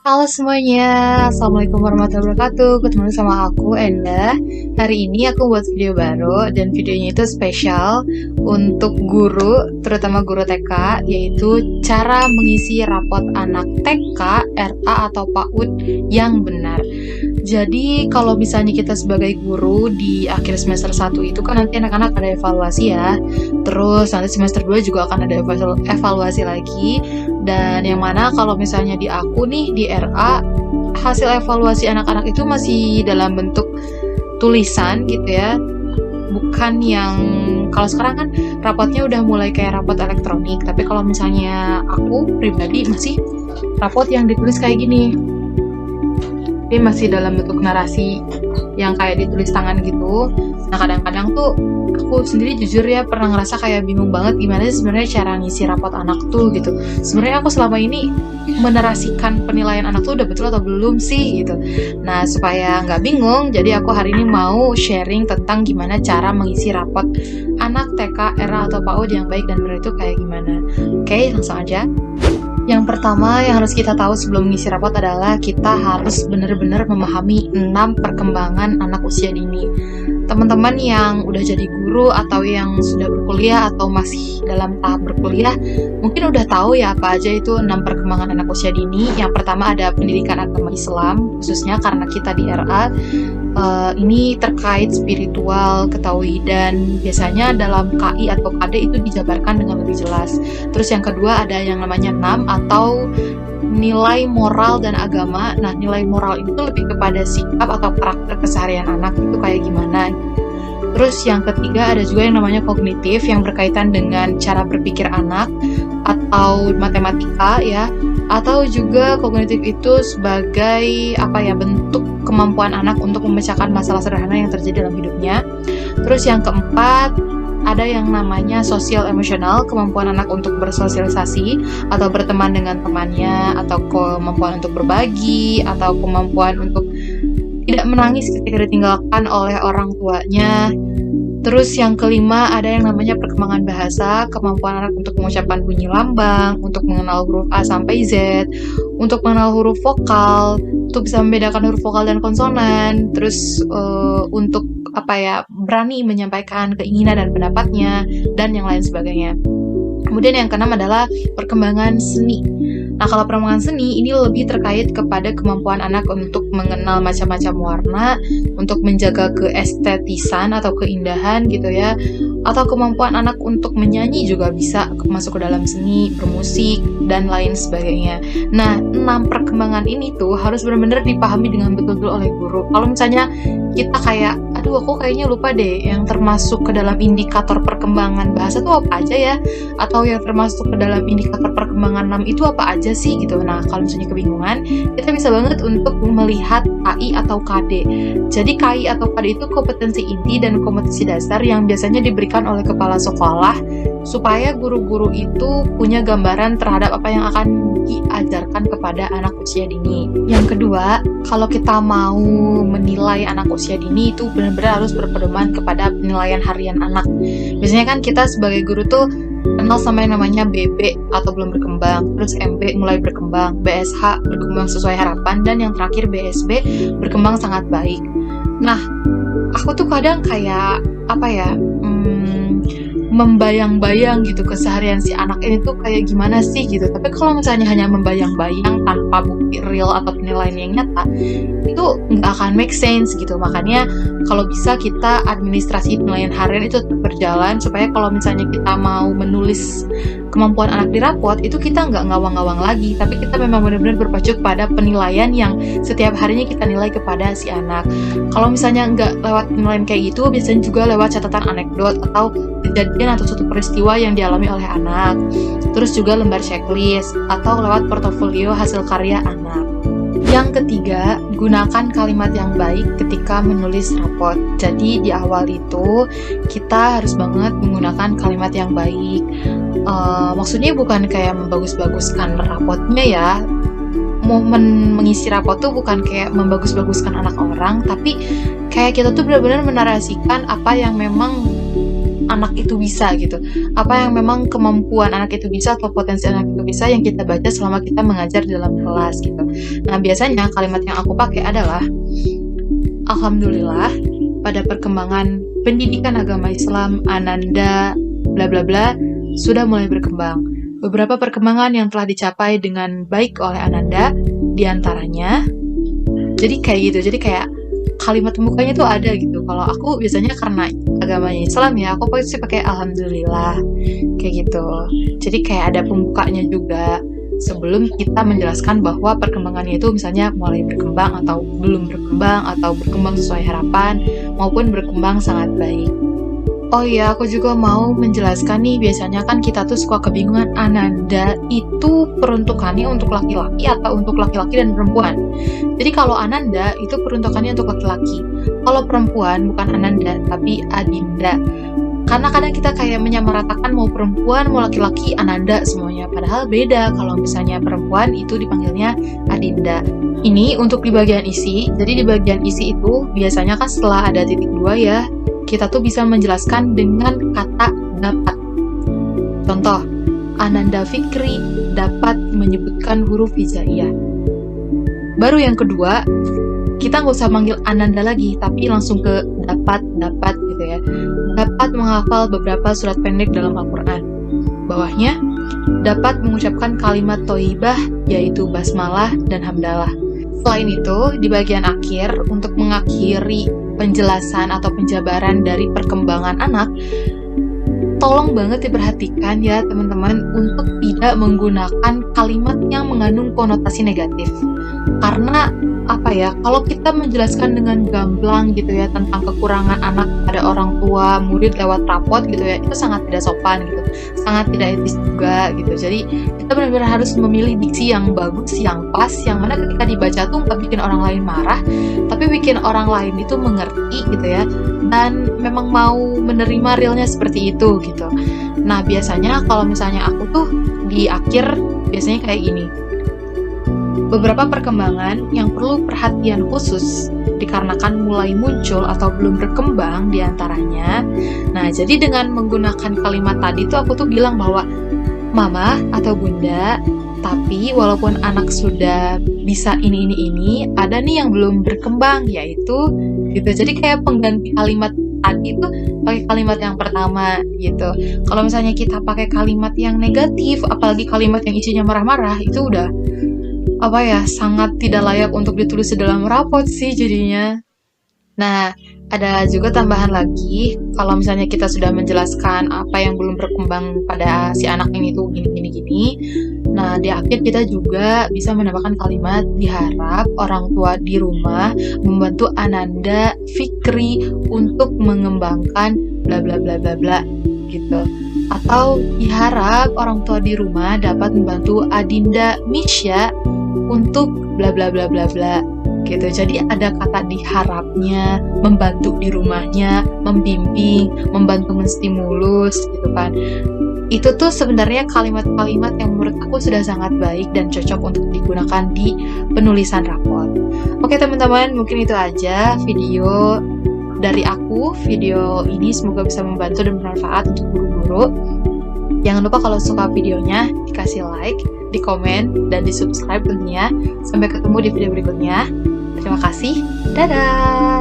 Halo semuanya, Assalamualaikum warahmatullahi wabarakatuh. Ketemu sama aku, Enda. Hari ini aku buat video baru dan videonya itu spesial untuk guru, terutama guru TK, yaitu cara mengisi rapot anak TK, RA atau PAUD yang benar. Jadi kalau misalnya kita sebagai guru di akhir semester 1 itu kan nanti anak-anak ada evaluasi ya. Terus nanti semester 2 juga akan ada evaluasi lagi. Dan yang mana kalau misalnya di aku nih di RA, hasil evaluasi anak-anak itu masih dalam bentuk tulisan gitu ya. Bukan yang kalau sekarang kan rapotnya udah mulai kayak rapot elektronik, tapi kalau misalnya aku pribadi masih rapot yang ditulis kayak gini. Tapi masih dalam bentuk narasi yang kayak ditulis tangan gitu. Nah kadang-kadang tuh aku sendiri jujur ya pernah ngerasa kayak bingung banget gimana sih sebenarnya cara ngisi rapot anak tuh gitu. Sebenarnya aku selama ini menarasikan penilaian anak tuh udah betul atau belum sih gitu. Nah supaya nggak bingung, jadi aku hari ini mau sharing tentang gimana cara mengisi rapot anak TK, RA atau PAUD yang baik dan benar itu kayak gimana. Oke, langsung aja. Yang pertama yang harus kita tahu sebelum mengisi rapot adalah kita harus benar-benar memahami 6 perkembangan anak usia dini. Teman-teman yang udah jadi guru atau yang sudah berkuliah atau masih dalam tahap berkuliah mungkin udah tahu ya apa aja itu 6 perkembangan anak usia dini. Yang pertama ada pendidikan agama Islam, khususnya karena kita di RA. Ini terkait spiritual, ketauhidan. Biasanya dalam KI atau KD itu dijabarkan dengan lebih jelas. Terus yang kedua ada yang namanya NAM atau nilai moral dan agama. Nah, nilai moral itu lebih kepada sikap atau karakter keseharian anak itu kayak gimana. Terus yang ketiga ada juga yang namanya kognitif yang berkaitan dengan cara berpikir anak atau matematika ya. Atau juga kognitif itu sebagai bentuk kemampuan anak untuk memecahkan masalah sederhana yang terjadi dalam hidupnya. Terus yang keempat ada yang namanya sosial emosional, kemampuan anak untuk bersosialisasi atau berteman dengan temannya, atau kemampuan untuk berbagi, atau kemampuan untuk tidak menangis ketika ditinggalkan oleh orang tuanya. Terus yang kelima ada yang namanya perkembangan bahasa, kemampuan anak untuk mengucapkan bunyi lambang, untuk mengenal huruf A sampai Z, untuk mengenal huruf vokal, untuk bisa membedakan huruf vokal dan konsonan, terus untuk berani menyampaikan keinginan dan pendapatnya, dan yang lain sebagainya. Kemudian yang keenam adalah perkembangan seni. Nah, kalau perkembangan seni ini lebih terkait kepada kemampuan anak untuk mengenal macam-macam warna, untuk menjaga keestetisan atau keindahan gitu ya, atau kemampuan anak untuk menyanyi juga bisa masuk ke dalam seni, bermusik, dan lain sebagainya. Nah, 6 perkembangan ini tuh harus benar-benar dipahami dengan betul-betul oleh guru. Kalau misalnya kita kayak, aku kayaknya lupa deh yang termasuk ke dalam indikator perkembangan bahasa tuh apa aja ya, atau yang termasuk ke dalam indikator perkembangan 6 itu apa aja sih gitu. Nah, kalau misalnya kebingungan, kita bisa banget untuk melihat KI atau KD. Jadi KI atau KD itu kompetensi inti dan kompetensi dasar yang biasanya diberikan oleh kepala sekolah supaya guru-guru itu punya gambaran terhadap apa yang akan diajarkan kepada anak usia dini. Yang kedua, kalau kita mau menilai anak usia dini itu benar-benar harus berpedoman kepada penilaian harian anak. Biasanya kan kita sebagai guru tuh kenal sama yang namanya BB atau belum berkembang, terus MB mulai berkembang, BSH berkembang sesuai harapan, dan yang terakhir BSB berkembang sangat baik. Nah, aku tuh kadang kayak membayang-bayang gitu keseharian si anak ini tuh kayak gimana sih gitu. Tapi kalau misalnya hanya membayang-bayang tanpa bukti real atau penilaian yang nyata, itu nggak akan make sense gitu. Makanya kalau bisa kita administrasi penilaian harian itu tetap berjalan supaya kalau misalnya kita mau menulis kemampuan anak di rapot itu kita nggak ngawang-ngawang lagi, tapi kita memang benar-benar berpacu pada penilaian yang setiap harinya kita nilai kepada si anak. Kalau misalnya nggak lewat penilaian kayak gitu, biasanya juga lewat catatan anekdot atau kejadian atau suatu peristiwa yang dialami oleh anak. Terus juga lembar checklist atau lewat portofolio hasil karya anak. Yang ketiga, gunakan kalimat yang baik ketika menulis rapot. Jadi di awal itu kita harus banget menggunakan kalimat yang baik. Maksudnya bukan kayak membagus-baguskan rapotnya ya. Momen mengisi rapot tuh bukan kayak membagus-baguskan anak orang, tapi kayak kita tuh benar-benar menarasikan apa yang memang anak itu bisa gitu. Apa yang memang kemampuan anak itu bisa atau potensi anak itu bisa yang kita baca selama kita mengajar di dalam kelas gitu. Nah, biasanya kalimat yang aku pakai adalah alhamdulillah pada perkembangan pendidikan agama Islam Ananda bla bla bla sudah mulai berkembang. Beberapa perkembangan yang telah dicapai dengan baik oleh Ananda diantaranya. Jadi kayak gitu. Jadi kayak kalimat pembukanya tuh ada gitu. Kalau aku biasanya karena agamanya Islam ya, aku pasti pakai alhamdulillah kayak gitu. Jadi kayak ada pembukanya juga sebelum kita menjelaskan bahwa perkembangannya itu misalnya mulai berkembang atau belum berkembang atau berkembang sesuai harapan maupun berkembang sangat baik. Oh iya, aku juga mau menjelaskan nih, biasanya kan kita tuh suka kebingungan Ananda itu peruntukannya untuk laki-laki atau untuk laki-laki dan perempuan. Jadi kalau Ananda itu peruntukannya untuk laki-laki. Kalau perempuan bukan Ananda tapi Adinda. Karena kadang kita kayak menyamaratakan mau perempuan, mau laki-laki, Ananda semuanya. Padahal beda, kalau misalnya perempuan itu dipanggilnya Adinda. Ini untuk di bagian isi, jadi di bagian isi itu biasanya kan setelah ada titik 2 ya, kita tuh bisa menjelaskan dengan kata dapat. Contoh, Ananda Fikri dapat menyebutkan huruf hijaiyah. Baru yang kedua, kita nggak usah manggil Ananda lagi, tapi langsung ke dapat gitu ya. Dapat menghafal beberapa surat pendek dalam Al-Quran. Bawahnya, dapat mengucapkan kalimat thayyibah, yaitu basmalah dan hamdalah. Selain itu, di bagian akhir, untuk mengakhiri penjelasan atau penjabaran dari perkembangan anak, tolong banget diperhatikan ya teman-teman untuk tidak menggunakan kalimat yang mengandung konotasi negatif. Karena apa ya, kalau kita menjelaskan dengan gamblang gitu ya tentang kekurangan anak pada orang tua, murid lewat rapot gitu ya, itu sangat tidak sopan gitu, sangat tidak etis juga gitu. Jadi kita benar-benar harus memilih diksi yang bagus, yang pas, yang mana ketika dibaca tuh nggak bikin orang lain marah, tapi bikin orang lain itu mengerti gitu ya, dan memang mau menerima realnya seperti itu gitu. Nah, biasanya kalau misalnya aku tuh di akhir biasanya kayak gini. Beberapa perkembangan yang perlu perhatian khusus dikarenakan mulai muncul atau belum berkembang diantaranya. Nah, jadi dengan menggunakan kalimat tadi tuh aku tuh bilang bahwa mama atau bunda, tapi walaupun anak sudah bisa ini, ada nih yang belum berkembang, yaitu gitu. Jadi kayak pengganti kalimat tadi itu pakai kalimat yang pertama gitu. Kalau misalnya kita pakai kalimat yang negatif, apalagi kalimat yang isinya marah-marah, itu udah sangat tidak layak untuk ditulis di dalam rapot sih jadinya. Nah, ada juga tambahan lagi, kalau misalnya kita sudah menjelaskan apa yang belum berkembang pada si anak ini tuh gini. Nah, di akhir kita juga bisa menambahkan kalimat diharap orang tua di rumah membantu Ananda Fikri untuk mengembangkan bla bla bla bla bla gitu. Atau diharap orang tua di rumah dapat membantu Adinda Misya untuk bla bla bla bla bla gitu. Jadi ada kata diharapnya, membantu di rumahnya, membimbing, membantu menstimulus gitu kan. Itu tuh sebenarnya kalimat-kalimat yang menurut aku sudah sangat baik dan cocok untuk digunakan di penulisan rapor. Oke teman-teman, mungkin itu aja video dari aku. Video ini semoga bisa membantu dan bermanfaat untuk guru-guru. Jangan lupa kalau suka videonya dikasih like, di komen, dan di subscribe tentunya. Sampai ketemu di video berikutnya. Terima kasih. Dadah!